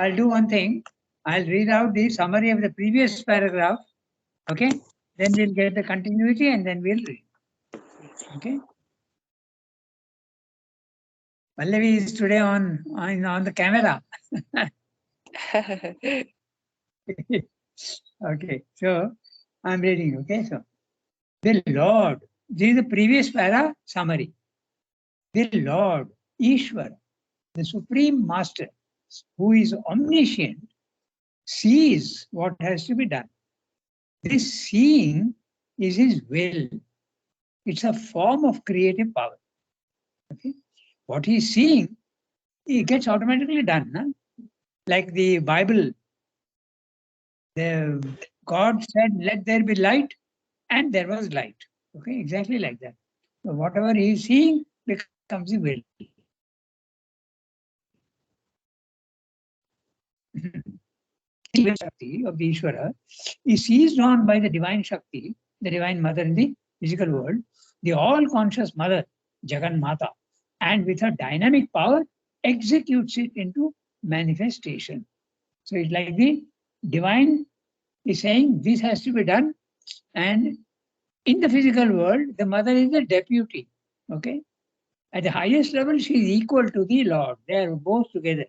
I'll do one thing. I'll read out the summary of the previous paragraph. Okay. Then we'll get the continuity and then we'll read. Okay. Pallavi is today on the camera. Okay. So I'm reading. Okay. So the Lord, this is the previous para summary. The Lord, Ishvara, the Supreme Master, who is omniscient, sees what has to be done. This seeing is his will. It's a form of creative power. Okay? What he's seeing, it gets automatically done. Huh? Like the Bible, God said, "Let there be light," and there was light. Okay, exactly like that. So whatever he is seeing becomes the will. Shakti of the Ishvara is seized on by the divine Shakti, the divine mother in the physical world, the all-conscious mother, Jagan Mata, and with her dynamic power executes it into manifestation. So it's like the divine is saying this has to be done, and in the physical world, the mother is the deputy. Okay. At the highest level, she is equal to the Lord. They are both together.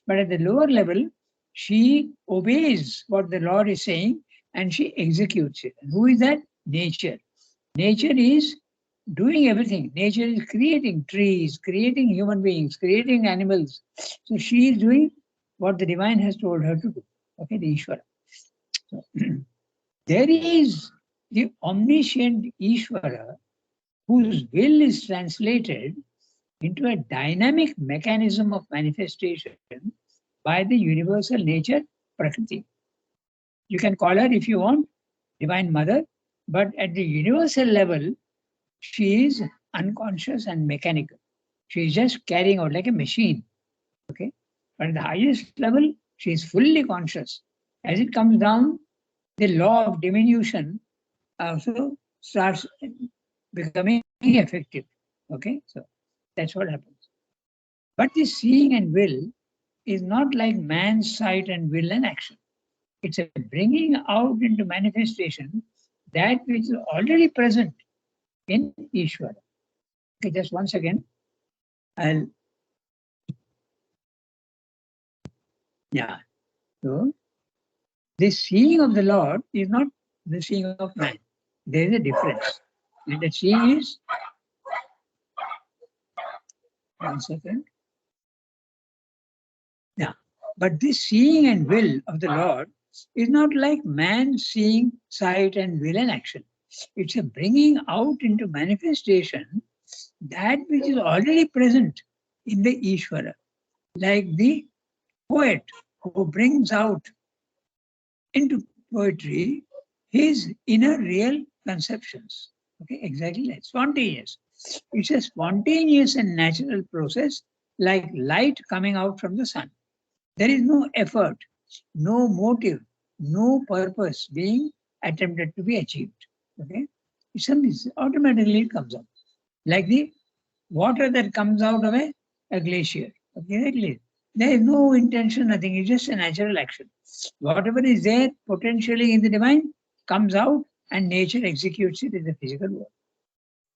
But at the lower level, she obeys what the Lord is saying and she executes it. And who is that? Nature. Nature is doing everything. Nature is creating trees, creating human beings, creating animals. So she is doing what the divine has told her to do. Okay, the Ishvara. So, there is the omniscient Ishvara whose will is translated into a dynamic mechanism of manifestation by the universal nature, Prakriti. You can call her, if you want, Divine Mother, but at the universal level, she is unconscious and mechanical. She is just carrying out like a machine. Okay. But at the highest level, she is fully conscious. As it comes down, the law of diminution also starts becoming effective. Okay. So that's what happens. But the seeing and will is not like man's sight and will and action. It's a bringing out into manifestation that which is already present in Ishvara. Okay, just once again, So the seeing of the Lord is not the seeing of man. There is a difference. And the seeing is, one second. Yeah. But this seeing and will of the Lord is not like man seeing, sight, and will and action. It's a bringing out into manifestation that which is already present in the Ishvara, like the poet who brings out into poetry his inner real conceptions. Okay, exactly like spontaneous. It's a spontaneous and natural process like light coming out from the sun. There is no effort, no motive, no purpose being attempted to be achieved. Okay, it's automatically it comes out. Like the water that comes out of a glacier. Okay, there is no intention, nothing. It's just a natural action. Whatever is there potentially in the divine comes out and nature executes it in the physical world.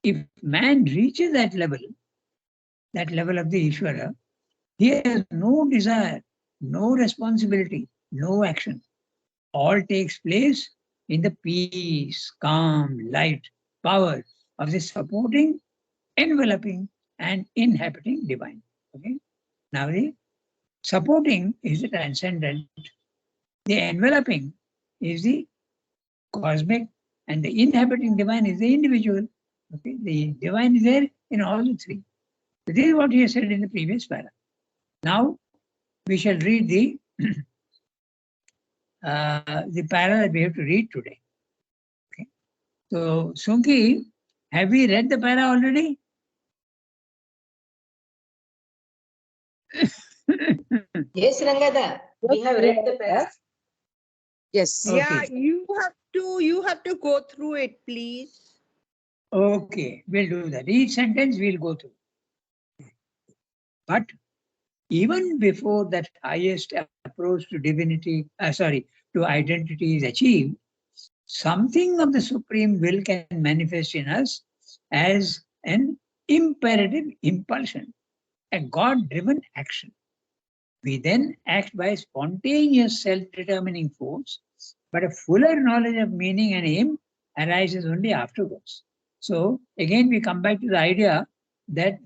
If man reaches that level of the Ishvara, he has no desire, no responsibility, no action. All takes place in the peace, calm, light, power of the supporting, enveloping, and inhabiting divine. Okay. Now the supporting is the transcendent, the enveloping is the cosmic, and the inhabiting divine is the individual. Okay, the divine is there in all the three. So this is what he has said in the previous para. Now we shall read the para that we have to read today. Okay. So Sunki, have we read the para already? Yes, Rangada, we have read the para. Yes. Okay. Yeah, you have to go through it, please. Okay, we'll do that. Each sentence we'll go through. But even before that highest approach to divinity, to identity is achieved, something of the supreme will can manifest in us as an imperative impulsion, a God-driven action. We then act by spontaneous self-determining force, but a fuller knowledge of meaning and aim arises only afterwards. So again, we come back to the idea that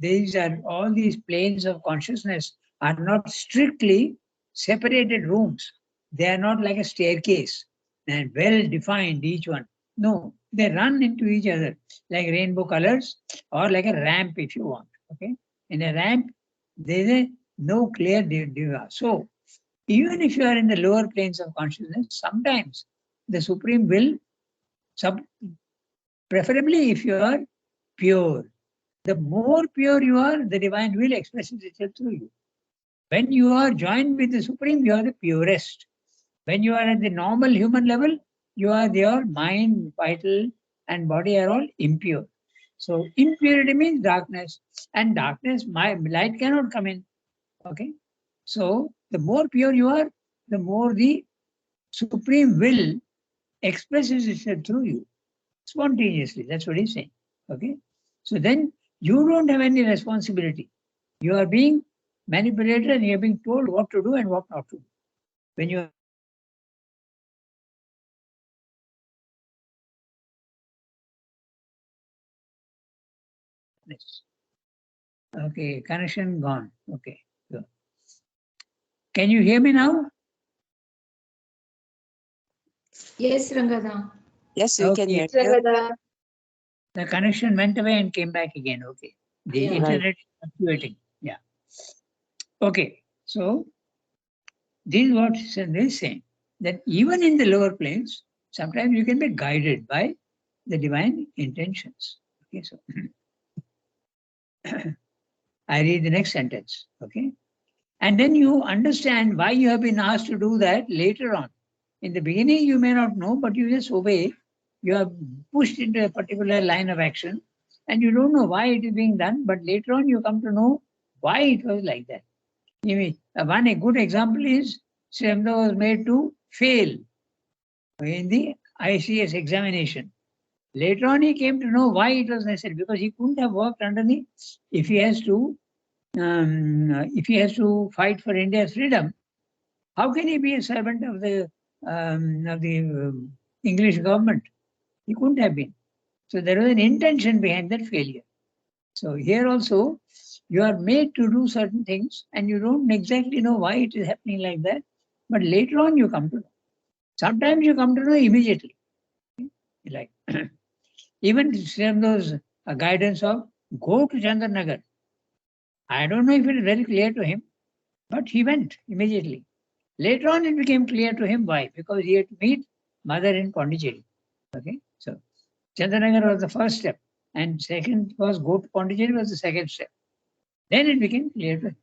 all these planes of consciousness are not strictly separated rooms. They are not like a staircase and well defined each one. No, they run into each other like rainbow colors or like a ramp if you want. Okay, in a ramp, there is no clear diva. So even if you are in the lower planes of consciousness, sometimes the Supreme will, preferably if you are pure. The more pure you are, the divine will expresses itself through you. When you are joined with the Supreme, you are the purest. When you are at the normal human level, your mind, vital, and body are all impure. So impurity means darkness, and darkness, light cannot come in. Okay. So the more pure you are, the more the Supreme will expresses itself through you spontaneously. That's what he's saying. Okay. So then you don't have any responsibility. You are being manipulated and you're being told what to do and what not to do. When you are okay, connection gone. Okay. Good. Can you hear me now? Yes, Rangada. Yes, we can Okay. hear Yes, you. Rangada. The connection went away and came back again. Okay. The Yeah. internet is fluctuating. Yeah. Okay. So this is what Sandra is saying, that even in the lower planes, sometimes you can be guided by the divine intentions. Okay. So I read the next sentence. Okay. And then you understand why you have been asked to do that later on. In the beginning, you may not know, but you just obey. You are pushed into a particular line of action and you don't know why it is being done, but later on you come to know why it was like that. A good example is Sri Aurobindo was made to fail in the ICS examination. Later on, he came to know why it was necessary, because he couldn't have worked under the, if he has to fight for India's freedom, how can he be a servant of the English government? He couldn't have been. So there was an intention behind that failure. So here also, you are made to do certain things and you don't exactly know why it is happening like that, but later on you come to know. Sometimes you come to know immediately. Like even those guidance of go to Chandranagar. I don't know if it is very clear to him, but he went immediately. Later on, it became clear to him why, because he had to meet mother in Pondicherry. Okay, so Chandranagar was the first step, and second was go to Pondicherry was the second step. Then it became clear to him.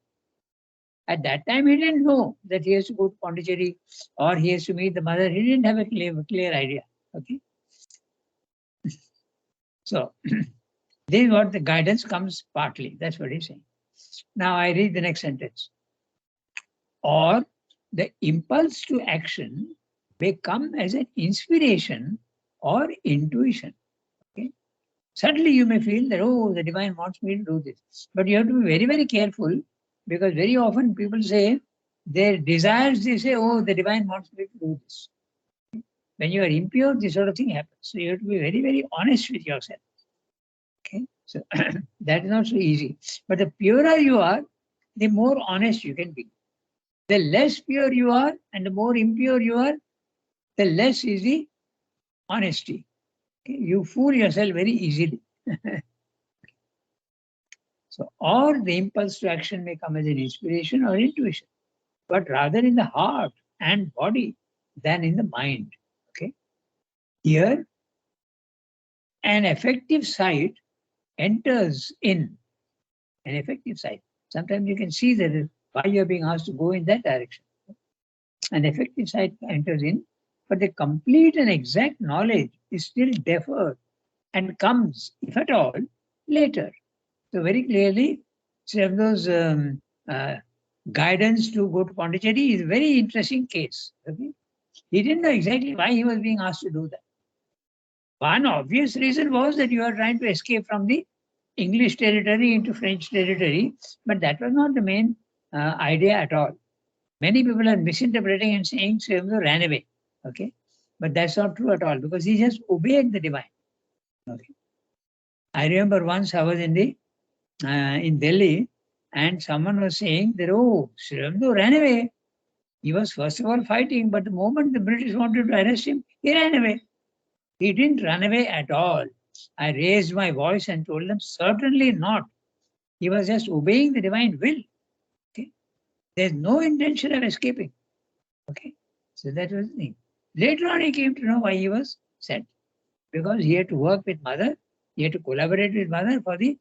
At that time, he didn't know that he has to go to Pondicherry or he has to meet the mother. He didn't have a clear idea. Okay, so this is what the guidance comes partly. That's what he's saying. Now I read the next sentence. Or the impulse to action may come as an inspiration or intuition. Okay? Suddenly you may feel that, oh, the divine wants me to do this. But you have to be very, very careful, because very often people say their desires, they say, oh, the divine wants me to do this. When you are impure, this sort of thing happens. So you have to be very, very honest with yourself. Okay, so that is not so easy. But the purer you are, the more honest you can be. The less pure you are and the more impure you are, the less is the honesty. Okay? You fool yourself very easily. So, or the impulse to action may come as an inspiration or intuition, but rather in the heart and body than in the mind. Okay. Here, an effective sight enters in. An effective sight. Sometimes you can see that why you're being asked to go in that direction. An effective sight enters in, but the complete and exact knowledge is still deferred and comes, if at all, later. So very clearly, some of those guidance to go to Pondicherry is a very interesting case. Okay? He didn't know exactly why he was being asked to do that. One obvious reason was that you are trying to escape from the English territory into French territory, but that was not the main idea at all. Many people are misinterpreting and saying Sri Aurobindo ran away. Okay, but that's not true at all because he just obeyed the divine. Okay, I remember once I was in Delhi, and someone was saying that Sri Aurobindo ran away. He was first of all fighting, but the moment the British wanted to arrest him, he ran away. He didn't run away at all. I raised my voice and told them, certainly not. He was just obeying the divine will. Okay? There's no intention of escaping. Okay? So that was the thing. Later on, he came to know why he was sent. Because he had to work with Mother, he had to collaborate with Mother for the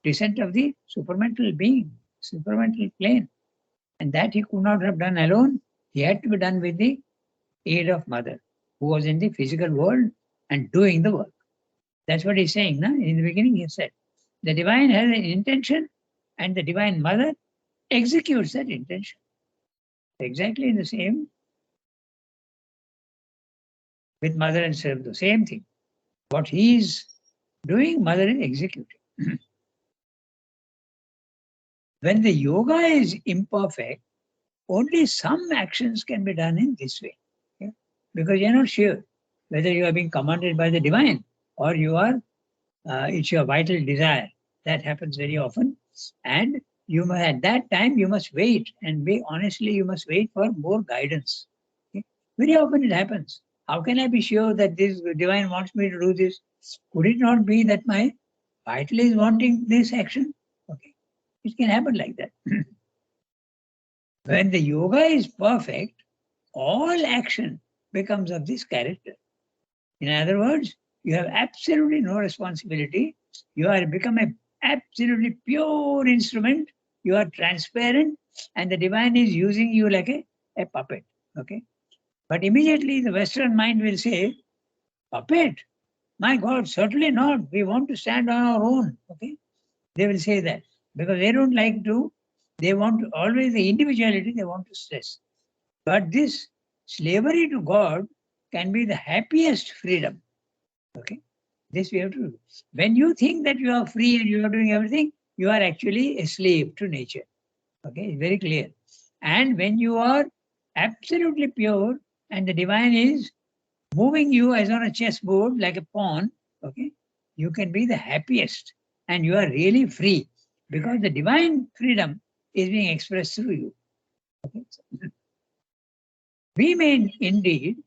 descent of the supramental being, supramental plane. And that he could not have done alone. He had to be done with the aid of Mother, who was in the physical world and doing the work. That's what he's saying. No? In the beginning, he said, the divine has an intention and the divine Mother executes that intention. Exactly the same with Mother and Sri Aurobindo, same thing. What he is doing, Mother is executing. When the yoga is imperfect, only some actions can be done in this way. Okay? Because you're not sure whether you are being commanded by the divine or you are, it's your vital desire. That happens very often. And you at that time, you must wait and honestly, you must wait for more guidance. Okay? Very often it happens. How can I be sure that this divine wants me to do this? Could it not be that my vital is wanting this action? Okay, it can happen like that. When the yoga is perfect, all action becomes of this character. In other words, you have absolutely no responsibility. You are become an absolutely pure instrument. You are transparent, and the divine is using you like a puppet. Okay. But immediately the Western mind will say, puppet? My God, certainly not. We want to stand on our own. Okay? They will say that because they don't like to, they want to, always the individuality they want to stress. But this slavery to God can be the happiest freedom. Okay? This we have to do. When you think that you are free and you are doing everything, you are actually a slave to nature. Okay? It's very clear. And when you are absolutely pure, and the divine is moving you as on a chessboard like a pawn, okay, you can be the happiest and you are really free because the divine freedom is being expressed through you. Okay? We may indeed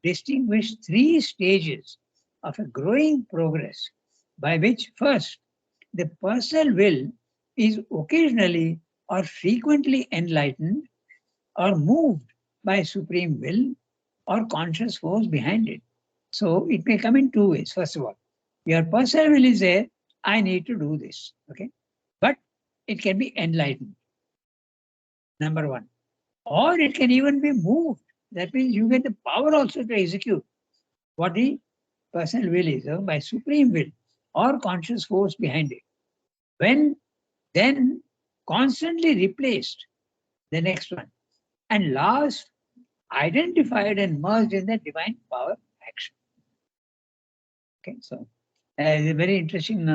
distinguish three stages of a growing progress by which first the personal will is occasionally or frequently enlightened or moved by supreme will or conscious force behind it. So it may come in two ways. First of all, your personal will is there, I need to do this. Okay. But it can be enlightened. Number one. Or it can even be moved. That means you get the power also to execute what the personal will is, by supreme will or conscious force behind it. When then constantly replaced, the next one. And last, identified and merged in the divine power action. Okay, so a very interesting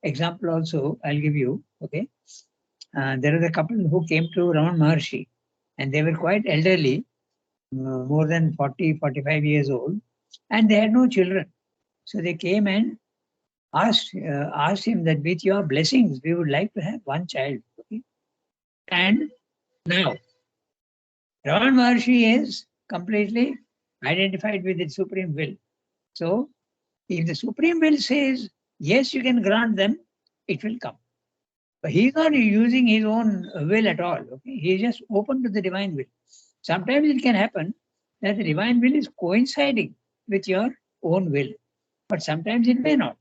example also I'll give you. Okay, there was a couple who came to Ramana Maharshi, and they were quite elderly, more than 40, 45 years old, and they had no children. So they came and asked him that with your blessings, we would like to have one child. Okay, and now Ramana Maharshi is completely identified with the supreme will. So if the supreme will says, yes, you can grant them, it will come. But he's not using his own will at all. Okay? He is just open to the divine will. Sometimes it can happen that the divine will is coinciding with your own will, but sometimes it may not.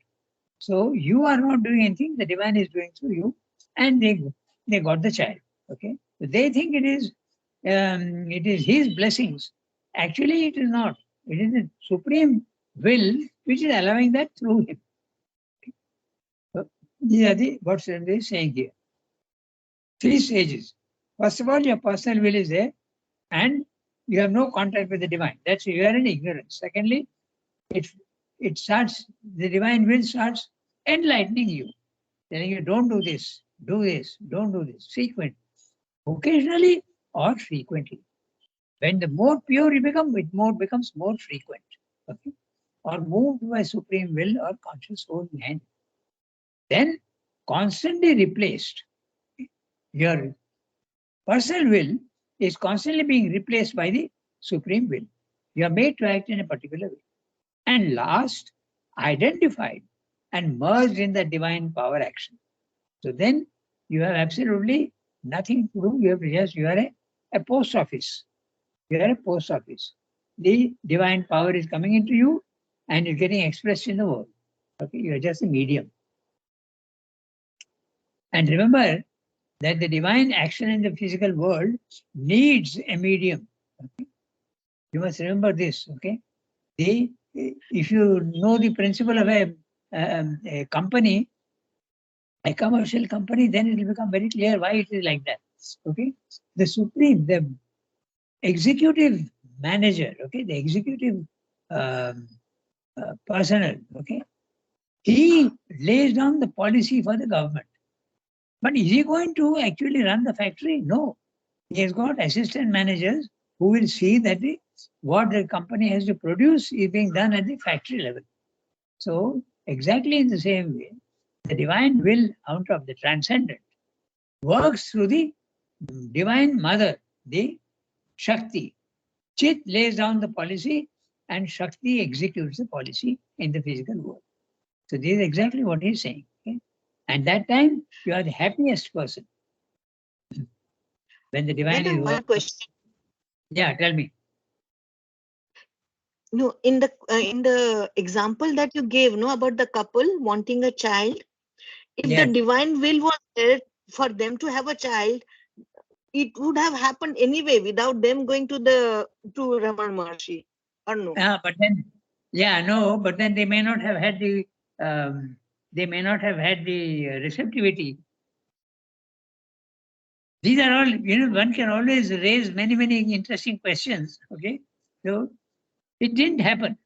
So you are not doing anything, the divine is doing through you, and they got the child. Okay, so they think it is his blessings. Actually, it is not. It is the supreme will which is allowing that through him. So these are what Sri is saying here. Three stages. First of all, your personal will is there, and you have no contact with the divine. That's you are in ignorance. Secondly, it starts, the divine will starts enlightening you, telling you don't do this, don't do this, frequent, occasionally or frequently. When the more pure you become, it more becomes more frequent. Okay? Or moved by supreme will or conscious soul behind. Then constantly replaced. Your personal will is constantly being replaced by the supreme will. You are made to act in a particular way. And last, identified and merged in the divine power action. So then you have absolutely nothing to do. You have just, you are a post office. You are a post office. The divine power is coming into you and it's getting expressed in the world. Okay, you are just a medium. And remember that the divine action in the physical world needs a medium. Okay? You must remember this. Okay, if you know the principle of a company, a commercial company, then it will become very clear why it is like that. Okay, the supreme, the executive manager, okay, the executive personnel, okay, he lays down the policy for the government. But is he going to actually run the factory? No. He has got assistant managers who will see that what the company has to produce is being done at the factory level. So exactly in the same way, the divine will out of the transcendent works through the divine mother, the Shakti. Chit lays down the policy and Shakti executes the policy in the physical world. So this is exactly what he's saying. Okay? And that time you are the happiest person. When the divine is One question. Yeah, tell me. No, in the example that you gave, no, about the couple wanting a child, if Yes. the divine will was there for them to have a child, it would have happened anyway without them going to Raman Maharshi, or no? But then, no, but then they may not have had the receptivity. These are all, one can always raise many, many interesting questions. Okay, so it didn't happen,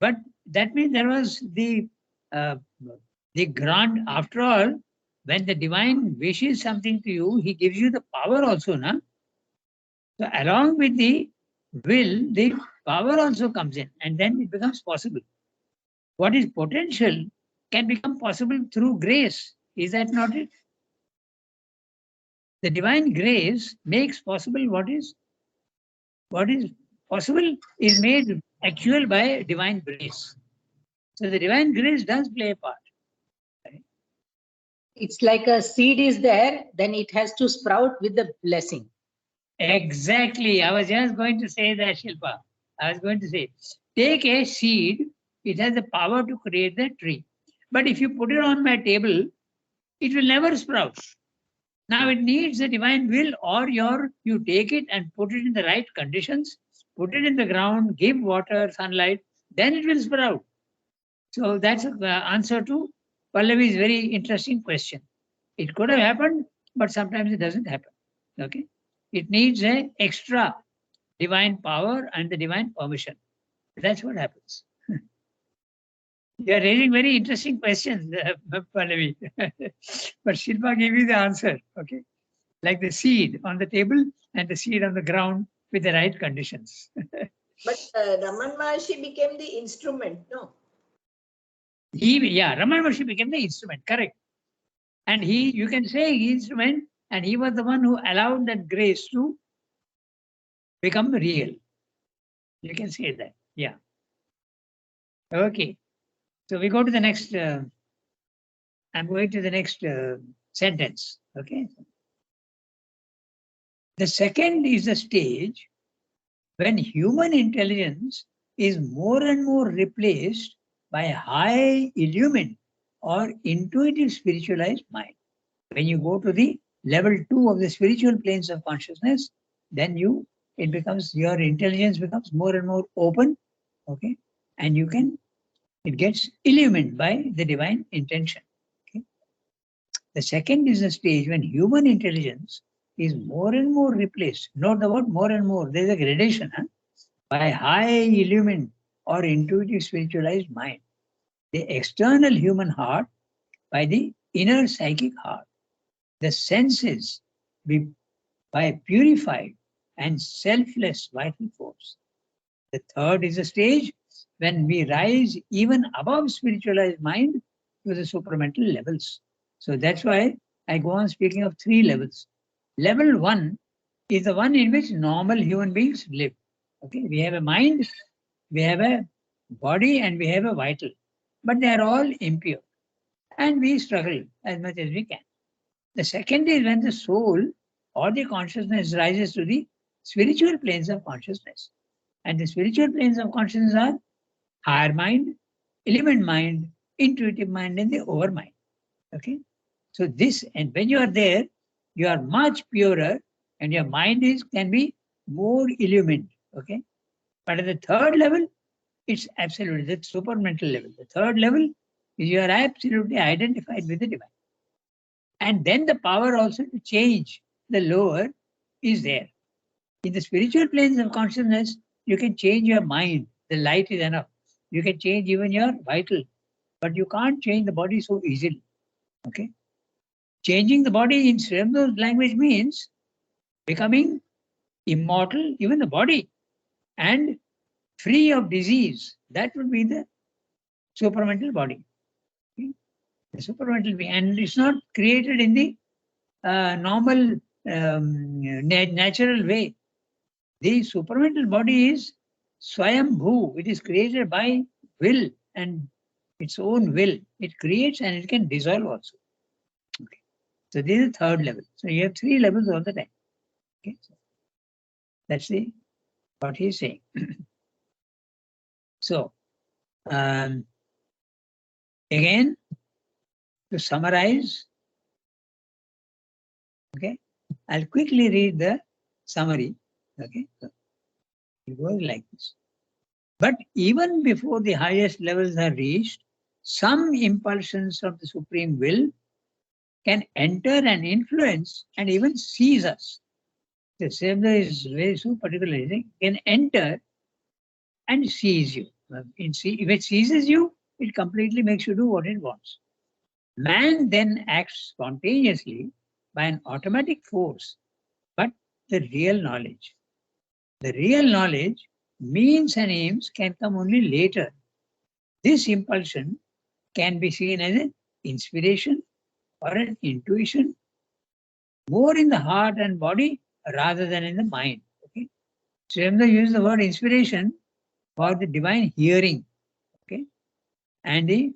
but that means there was the grant. After all, when the divine wishes something to you, he gives you the power also, na? So along with the will, the power also comes in, and then it becomes possible. What is potential can become possible through grace. Is that not it? The divine grace makes possible what is possible is made actual by divine grace. So the divine grace does play a part. It's like a seed is there, then it has to sprout with the blessing. Exactly. I was just going to say that, Shilpa. I was going to say, take a seed, it has the power to create the tree. But if you put it on my table, it will never sprout. Now it needs the divine will, or you take it and put it in the right conditions, put it in the ground, give water, sunlight, then it will sprout. So that's the answer to Pallavi's very interesting question. It could have happened, but sometimes it doesn't happen. Okay, it needs a extra divine power and the divine permission. That's what happens. You are raising very interesting questions, Pallavi. But Shilpa gave you the answer. Okay, like the seed on the table and the seed on the ground with the right conditions. But Raman Maharshi became the instrument, no? Raman Maharshi became the instrument, correct. And you can say instrument, and he was the one who allowed that grace to become real. You can say that, yeah. Okay, so we go to the next, I'm going to the next sentence, okay. The second is the stage when human intelligence is more and more replaced by a high illumined or intuitive spiritualized mind. When you go to the level 2 of the spiritual planes of consciousness, then your intelligence becomes more and more open, okay, and it gets illumined by the divine intention. Okay? The second is the stage when human intelligence is more and more replaced. Note the word more and more. There is a gradation by high illumined or intuitive spiritualized mind. The external human heart by the inner psychic heart. The senses by purified and selfless vital force. The third is a stage when we rise even above spiritualized mind to the supramental levels. So that's why I go on speaking of 3 levels. Level 1 is the one in which normal human beings live. Okay, we have a mind, we have a body, and we have a vital, but they are all impure, and we struggle as much as we can. The second is when the soul or the consciousness rises to the spiritual planes of consciousness. And the spiritual planes of consciousness are higher mind, element mind, intuitive mind, and the overmind. Okay. So this, and when you are there, you are much purer, and your mind can be more illumined. Okay. But at the third level, it's absolutely the supramental level. The third level is you are absolutely identified with the divine. And then the power also to change the lower is there. In the spiritual planes of consciousness, you can change your mind. The light is enough. You can change even your vital, but you can't change the body so easily. Okay. Changing the body in Sri Aurobindo's language means becoming immortal, even the body, and free of disease. That would be the supramental body. Okay? The supramental being, and it's not created in the normal natural way. The supramental body is Swayambhu. It is created by will and its own will. It creates and it can dissolve also. Okay. So this is the third level. So you have 3 levels all the time. Okay. So that's what he's saying. So again, to summarize, okay, I'll quickly read the summary. Okay, so it goes like this. But even before the highest levels are reached, some impulsions of the Supreme Will can enter and influence and even seize us. The Sembla is very so particular, can enter and seize you. If it seizes you, it completely makes you do what it wants. Man then acts spontaneously by an automatic force, but the real knowledge. The real knowledge, means and aims can come only later. This impulsion can be seen as an inspiration or an intuition, more in the heart and body rather than in the mind. Okay. So I'm going to use the word inspiration for the divine hearing. Okay. And the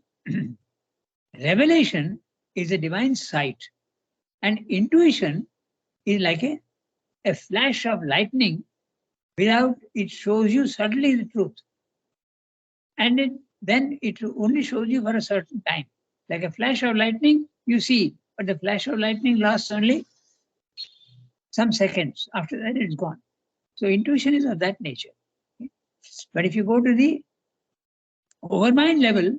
revelation is a divine sight. And intuition is like a flash of lightning without it shows you suddenly the truth. And then it only shows you for a certain time. Like a flash of lightning, you see, but the flash of lightning lasts only some seconds. After that, it's gone. So intuition is of that nature. Okay? But if you go to the overmind level,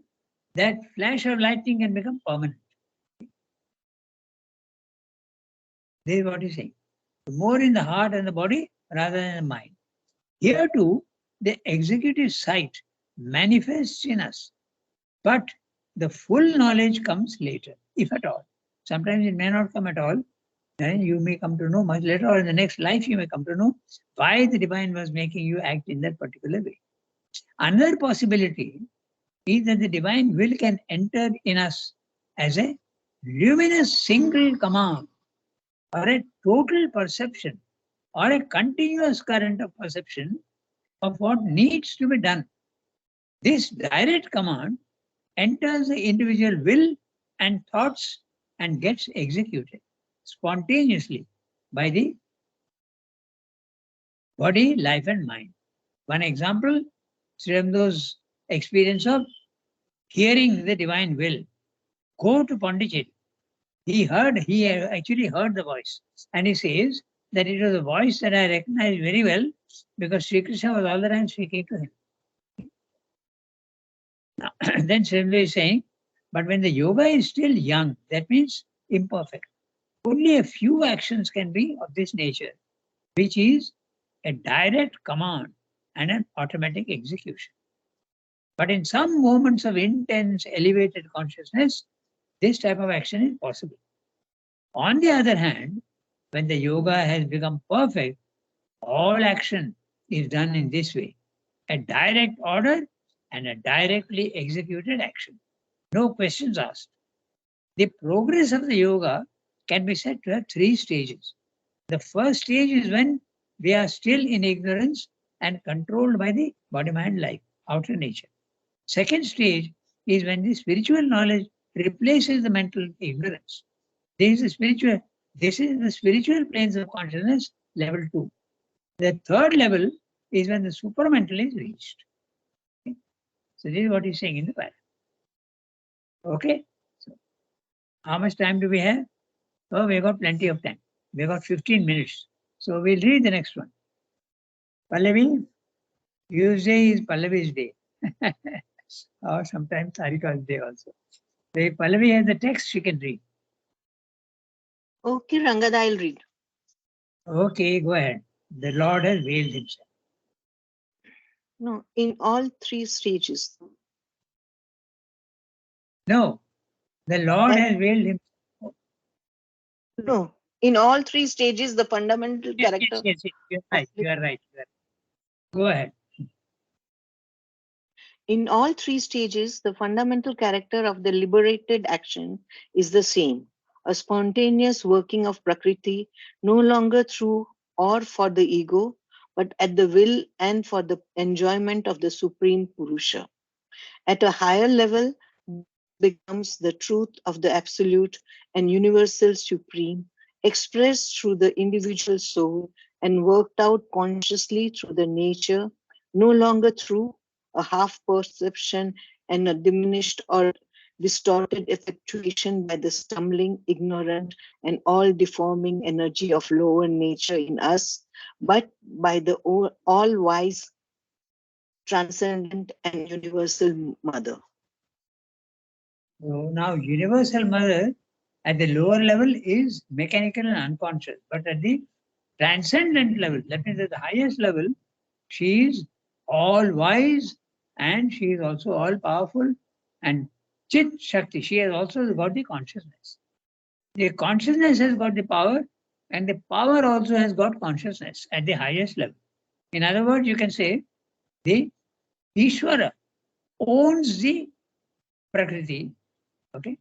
that flash of lightning can become permanent. This is what he's saying. More in the heart and the body rather than the mind. Here too, the executive sight manifests in us, but the full knowledge comes later, if at all. Sometimes it may not come at all. And you may come to know much later, or in the next life you may come to know why the divine was making you act in that particular way. Another possibility is that the divine will can enter in us as a luminous single command, or a total perception, or a continuous current of perception of what needs to be done. This direct command enters the individual will and thoughts and gets executed spontaneously by the body, life, and mind. One example, Sri Aurobindo's experience of hearing the divine will. Go to Pondicherry. He actually heard the voice, and he says that it was a voice that I recognized very well because Sri Krishna was all the time speaking to him. Now, then Sri Aurobindo is saying, but when the yoga is still young, that means imperfect. Only a few actions can be of this nature, which is a direct command and an automatic execution. But in some moments of intense, elevated consciousness, this type of action is possible. On the other hand, when the yoga has become perfect, all action is done in this way: a direct order and a directly executed action. No questions asked. The progress of the yoga can be said to have three stages. The first stage is when we are still in ignorance and controlled by the body-mind life, outer nature. Second stage is when the spiritual knowledge replaces the mental ignorance. This is the spiritual planes of consciousness, level 2. The third level is when the supramental is reached. Okay? So this is what he's saying in the paragraph. Okay? So how much time do we have? Oh, we got plenty of time. We got 15 minutes. So we'll read the next one. Pallavi, Tuesday is Pallavi's day. Or sometimes Sarika's day also. So if Pallavi has the text, she can read. Okay, Rangada, I'll read. Okay, go ahead. The Lord has veiled himself. No, in all three stages. No, the Lord That- has veiled himself. No, in all three stages, the fundamental character. Yes, you're right. You are right. Go ahead. In all three stages, the fundamental character of the liberated action is the same: a spontaneous working of Prakriti, no longer through or for the ego, but at the will and for the enjoyment of the Supreme Purusha. At a higher level, becomes the truth of the Absolute and Universal Supreme, expressed through the individual soul and worked out consciously through the nature, no longer through a half perception and a diminished or distorted effectuation by the stumbling, ignorant, and all deforming energy of lower nature in us, but by the all-wise, transcendent, and universal Mother. So now Universal Mother at the lower level is mechanical and unconscious, but at the transcendent level, that means at the highest level, she is all wise and she is also all powerful, and Chit Shakti, she has also got the consciousness. The consciousness has got the power, and the power also has got consciousness at the highest level. In other words, you can say the Ishvara owns the Prakriti. Okay?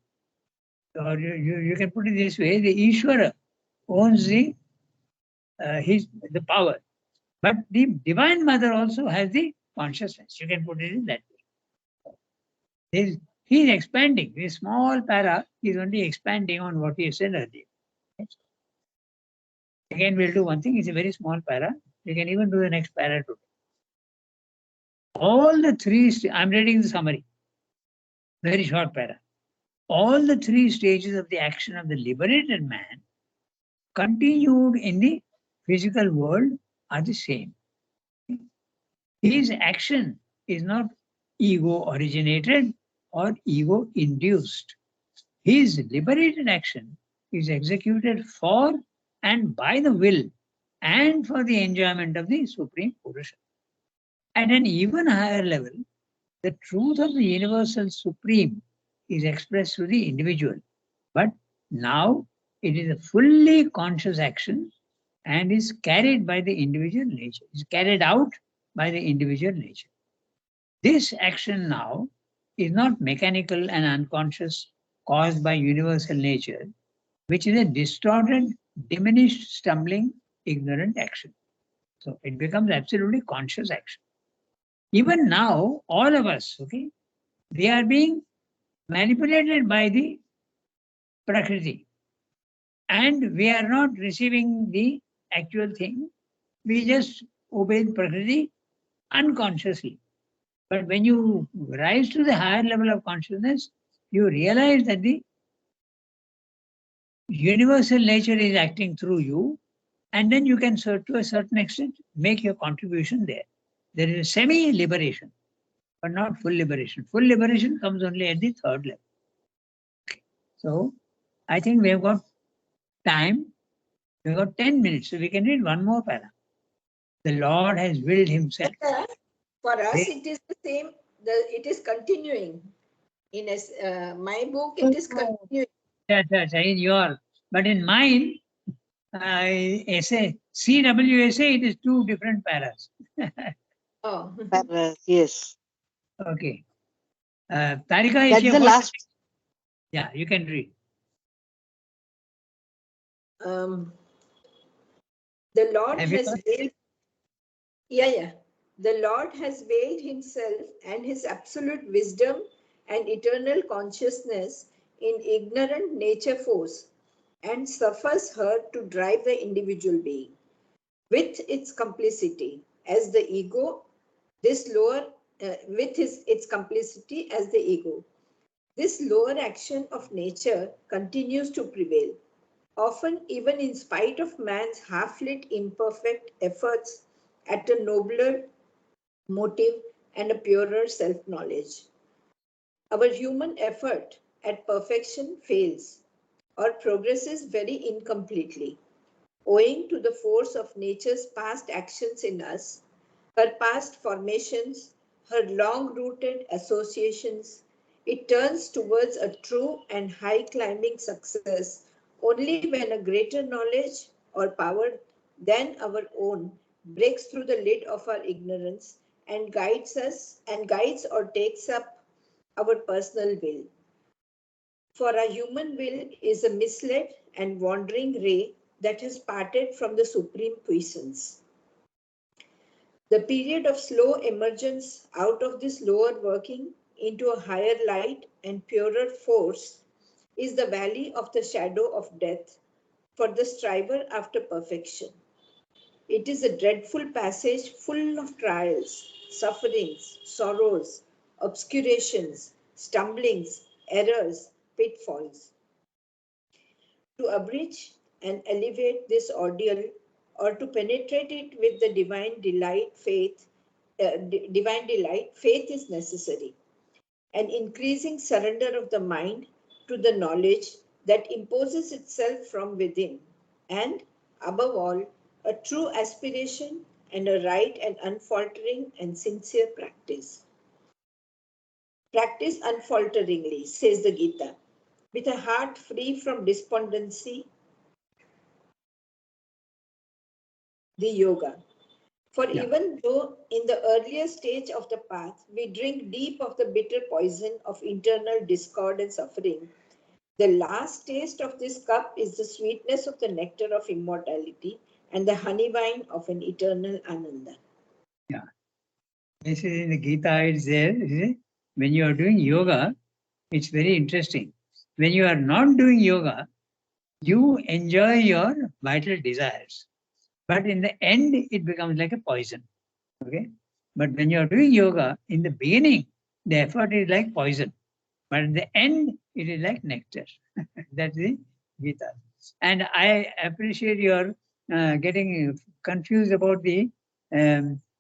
Or you can put it this way: the Ishvara owns the power, but the Divine Mother also has the consciousness. You can put it in that way. He is expanding. This small para is only expanding on what he said earlier. Again, we'll do one thing. It's a very small para. You can even do the next para today. All the three, I'm reading the summary. Very short para. All the three stages of the action of the liberated man continued in the physical world are the same. His action is not ego originated or ego induced. His liberated action is executed for and by the will and for the enjoyment of the Supreme Purusha. At an even higher level, the truth of the Universal Supreme is expressed through the individual. But now it is a fully conscious action and is carried by the individual nature, is carried out by the individual nature. This action now is not mechanical and unconscious, caused by universal nature, which is a distorted, diminished, stumbling, ignorant action. So it becomes absolutely conscious action. Even now, all of us, okay, they are being manipulated by the Prakriti. And we are not receiving the actual thing. We just obey Prakriti unconsciously. But when you rise to the higher level of consciousness, you realize that the universal nature is acting through you, and then you can, to a certain extent, make your contribution there. There is a semi-liberation, but not full liberation. Full liberation comes only at the third level. Okay. So I think we have got time. We got 10 minutes, so we can read one more para. The Lord has willed himself. For us, They- it is the same. It is continuing. In my book, it is continuing. That's in your, but in mine, essay, CWSA, it is two different paras. Oh. Yes. Okay. Tarika, That's the last. Yeah, you can read. The Lord Have you has got- veiled, yeah. The Lord has veiled himself and his absolute wisdom and eternal consciousness in ignorant nature force and suffers her to drive the individual being. With its complicity as the ego, this lower, its complicity as the ego, this lower action of nature continues to prevail, often even in spite of man's half-lit imperfect efforts at a nobler motive and a purer self-knowledge. Our human effort at perfection fails or progresses very incompletely, owing to the force of nature's past actions in us, her past formations, her long-rooted associations. It turns towards a true and high-climbing success only when a greater knowledge or power than our own breaks through the lid of our ignorance and guides or takes up our personal will. For a human will is a misled and wandering ray that has parted from the supreme puissance. The period of slow emergence out of this lower working into a higher light and purer force is the valley of the shadow of death for the striver after perfection. It is a dreadful passage full of trials, sufferings, sorrows, obscurations, stumblings, errors, pitfalls. To abridge and elevate this ordeal or to penetrate it with the divine delight, faith is necessary. An increasing surrender of the mind to the knowledge that imposes itself from within, and above all, a true aspiration and a right and unfaltering and sincere practice. Practice unfalteringly, says the Gita, with a heart free from despondency, the yoga. For Yeah. even though in the earlier stage of the path, we drink deep of the bitter poison of internal discord and suffering, the last taste of this cup is the sweetness of the nectar of immortality and the honey wine of an eternal Ananda. Yeah. This is in the Gita, it's there. When you are doing yoga, it's very interesting. When you are not doing yoga, you enjoy your vital desires. But in the end, it becomes like a poison. Okay. But when you are doing yoga, in the beginning, the effort is like poison. But in the end, it is like nectar. That's the Gita. And I appreciate your getting confused about the.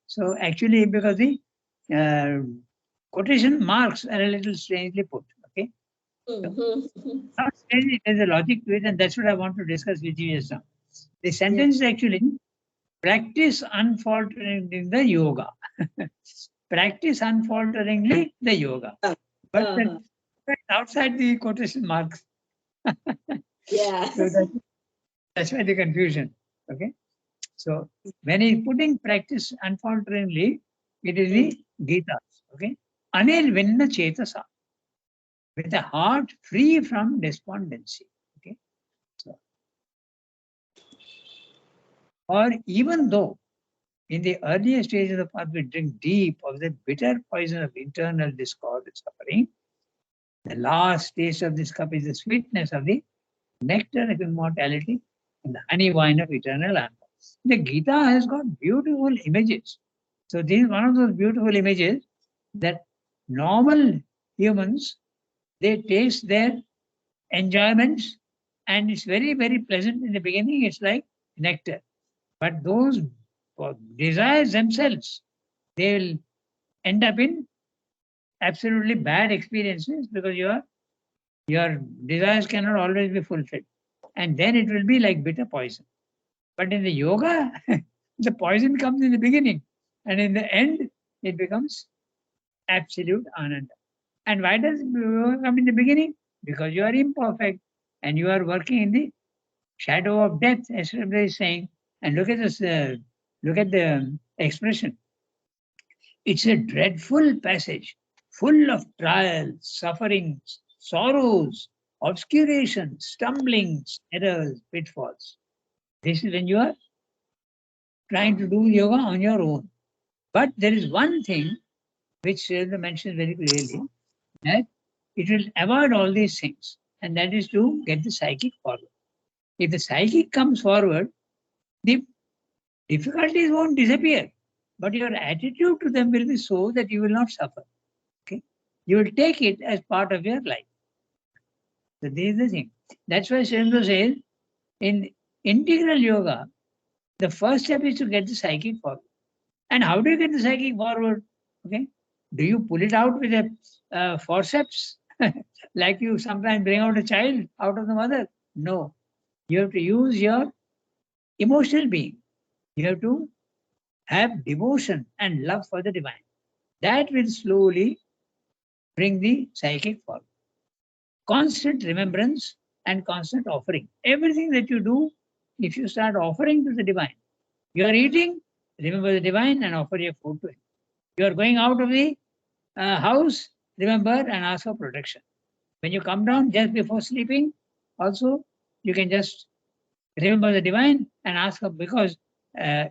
So actually, because the quotation marks are a little strangely put. Okay. Not strangely, there's a logic to it, and that's what I want to discuss with you just now. The sentence is actually practice unfalteringly the yoga. Practice unfalteringly the yoga. But that's outside the quotation marks. Yeah. So that's why the confusion. Okay. So when he's putting practice unfalteringly, it is the Gita. Okay. Anil Vinna Chetasa. With a heart free from despondency. Okay. So, or even though in the earlier stage of the path we drink deep of the bitter poison of internal discord and suffering, the last taste of this cup is the sweetness of the nectar of immortality and the honey wine of eternal Ananda. The Gita has got beautiful images. So this is one of those beautiful images that normal humans, they taste their enjoyments and it's very, very pleasant in the beginning. It's like nectar. But those desires themselves, they will end up in absolutely bad experiences because your desires cannot always be fulfilled. and then it will be like bitter poison. But in the yoga, the poison comes in the beginning, and in the end, it becomes absolute ananda. And why does it come in the beginning? Because you are imperfect and you are working in the shadow of death, as Srila is saying. And look at this, look at the expression. It's a dreadful passage, full of trials, sufferings, sorrows, obscurations, stumblings, errors, pitfalls. This is when you are trying to do yoga on your own. But there is one thing which Srila mentions very clearly, that it will avoid all these things, and that is to get the psychic forward. If the psychic comes forward, the difficulties won't disappear, but your attitude to them will be so that you will not suffer. Okay, you will take it as part of your life. So this is the thing. That's why Srila says in integral yoga, the first step is to get the psychic forward. And how do you get the psychic forward? Okay, do you pull it out with a forceps, like you sometimes bring out a child out of the mother? No, you have to use your emotional being. You have to have devotion and love for the divine. That will slowly bring the psychic forward. Constant remembrance and constant offering. Everything that you do, if you start offering to the divine, you are eating, remember the divine and offer your food to him. You are going out of the house, remember and ask for protection. When you come down just before sleeping, also you can just remember the divine and ask for, because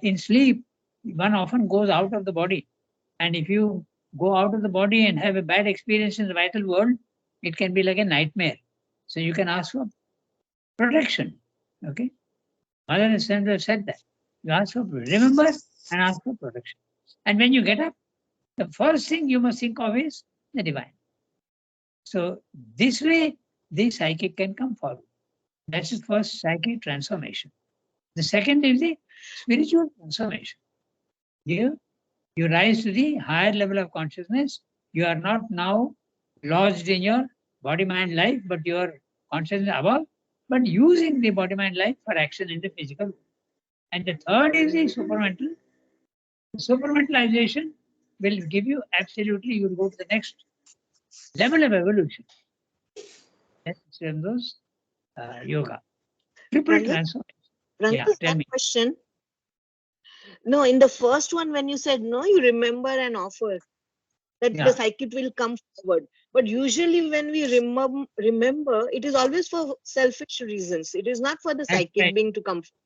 in sleep, one often goes out of the body. And if you go out of the body and have a bad experience in the vital world, it can be like a nightmare. So you can ask for protection. Okay. Mother and Sandra said that. You ask for, remember and ask for protection. And when you get up, the first thing you must think of is the divine. So this way, the psychic can come forward. That's the first psychic transformation. The second is the spiritual transformation. You rise to the higher level of consciousness. You are not now lodged in your body-mind life, but your consciousness above, but using the body-mind life for action in the physical world. And the third is the supramental. Supramentalization will give you absolutely, you will go to the next level of evolution. That's Srind's yoga. Triple Ranga? transformation. Ranga, Yeah, tell that me. question. No, in the first one, when you said no, you remember and offer, that Yeah. the psychic will come forward. But usually when we remember, it is always for selfish reasons. It is not for the That's psychic right. being to come forward.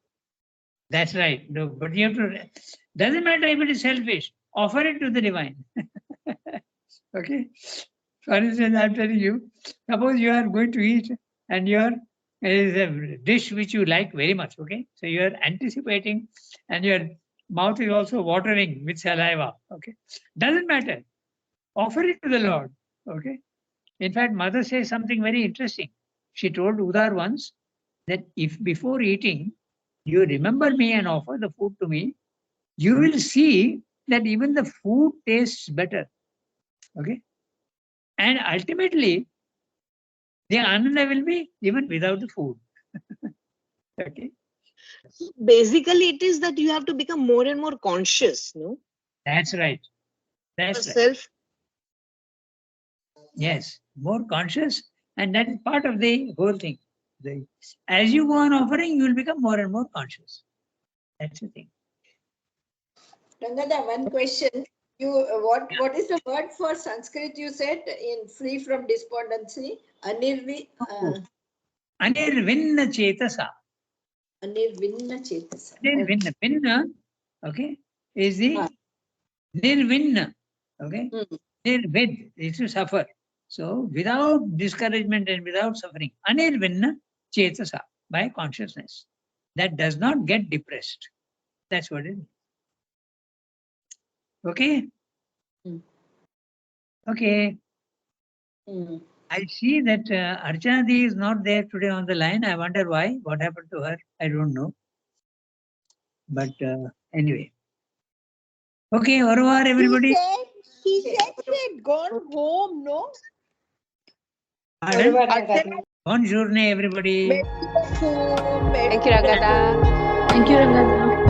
That's right. No, but you have to, doesn't matter if it is selfish, offer it to the divine. Okay. For instance, I'm telling you, suppose you are going to eat and there is a dish which you like very much. Okay. So you are anticipating and your mouth is also watering with saliva. Okay. Doesn't matter. Offer it to the Lord. Okay. In fact, Mother says something very interesting. She told Udar once that if before eating you remember me and offer the food to me, you will see that even the food tastes better. Okay. And ultimately, the ananda will be even without the food. Okay. Basically, it is that you have to become more and more conscious, no? That's right. That's right. Yourself. Yes. More conscious. And that is part of the whole thing. As you go on offering, you will become more and more conscious. That's the thing. Rangada, one question. What is the word for Sanskrit you said in free from despondency? Anirvinna chetasa. Anirvinna chetasa. Nirvinna. Vinna, okay, is the nirvinna. Okay. Nirvid is to suffer. So without discouragement and without suffering, anirvinna chetasa, by consciousness, that does not get depressed. That's what it is. Okay. Okay. I see that Archana Di is not there today on the line. I wonder why. What happened to her? I don't know. But anyway. Okay, au revoir, everybody. She said she had gone home, no? Pardon? Archana Bonne journée, everybody. Merci beaucoup. Thank you, Ragada. Thank you, Raghav.